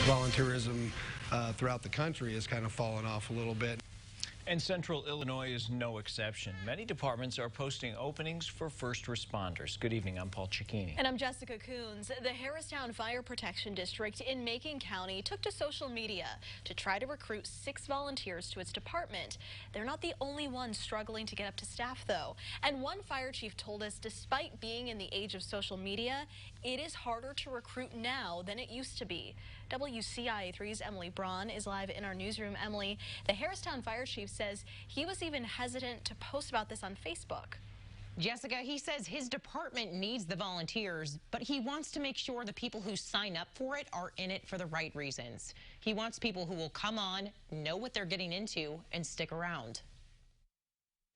volunteerism throughout the country has kind of fallen off a little bit. And Central Illinois is no exception. Many departments are posting openings for first responders. Good evening, I'm Paul Cicchini. And I'm Jessica Coons. The Harristown Fire Protection District in Macon County took to social media to try to recruit 6 volunteers to its department. They're not the only ones struggling to get up to staff, though. And one fire chief told us despite being in the age of social media, it is harder to recruit now than it used to be. WCIA 3's Emily Braun is live in our newsroom. Emily, the Harristown Fire Chief says he was even hesitant to post about this on Facebook. Jessica, he says his department needs the volunteers, but he wants to make sure the people who sign up for it are in it for the right reasons. He wants people who will come on, know what they're getting into, and stick around.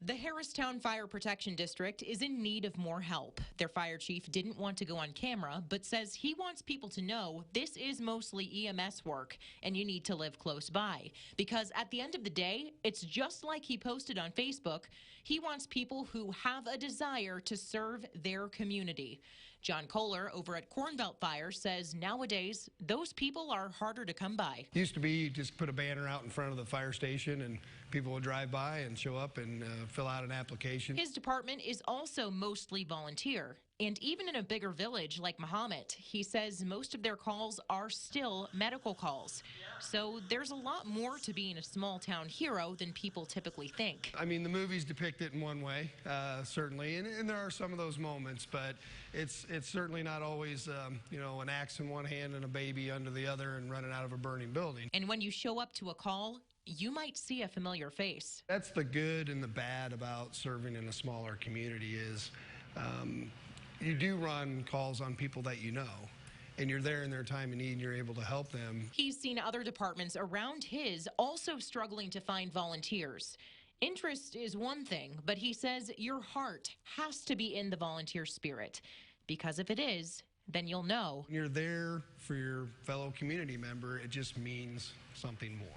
The Harristown Fire Protection District is in need of more help. Their fire chief didn't want to go on camera, but says he wants people to know this is mostly EMS work and you need to live close by. Because at the end of the day, it's just like he posted on Facebook. He wants people who have a desire to serve their community. John Kohler over at Cornbelt Fire says nowadays those people are harder to come by. Used to be you just put a banner out in front of the fire station and people would drive by and show up and fill out an application. His department is also mostly volunteer. And even in a bigger village like Mahomet, he says most of their calls are still medical calls. So there's a lot more to being a small town hero than people typically think. I mean, the movies depict it in one way, certainly, and there are some of those moments, but it's certainly not always, you know, an axe in one hand and a baby under the other and running out of a burning building. And when you show up to a call, you might see a familiar face. That's the good and the bad about serving in a smaller community is you do run calls on people that you know, and you're there in their time of need and you're able to help them. He's seen other departments around his also struggling to find volunteers. Interest is one thing, but he says your heart has to be in the volunteer spirit, because if it is, then you'll know. When you're there for your fellow community member, it just means something more.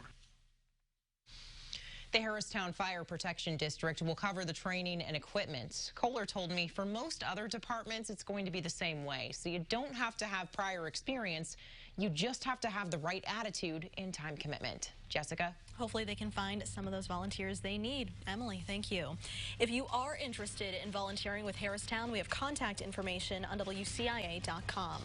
The Harristown Fire Protection District will cover the training and equipment. Kohler told me for most other departments, it's going to be the same way. So you don't have to have prior experience. You just have to have the right attitude and time commitment. Jessica? Hopefully they can find some of those volunteers they need. Emily, thank you. If you are interested in volunteering with Harristown, we have contact information on WCIA.com.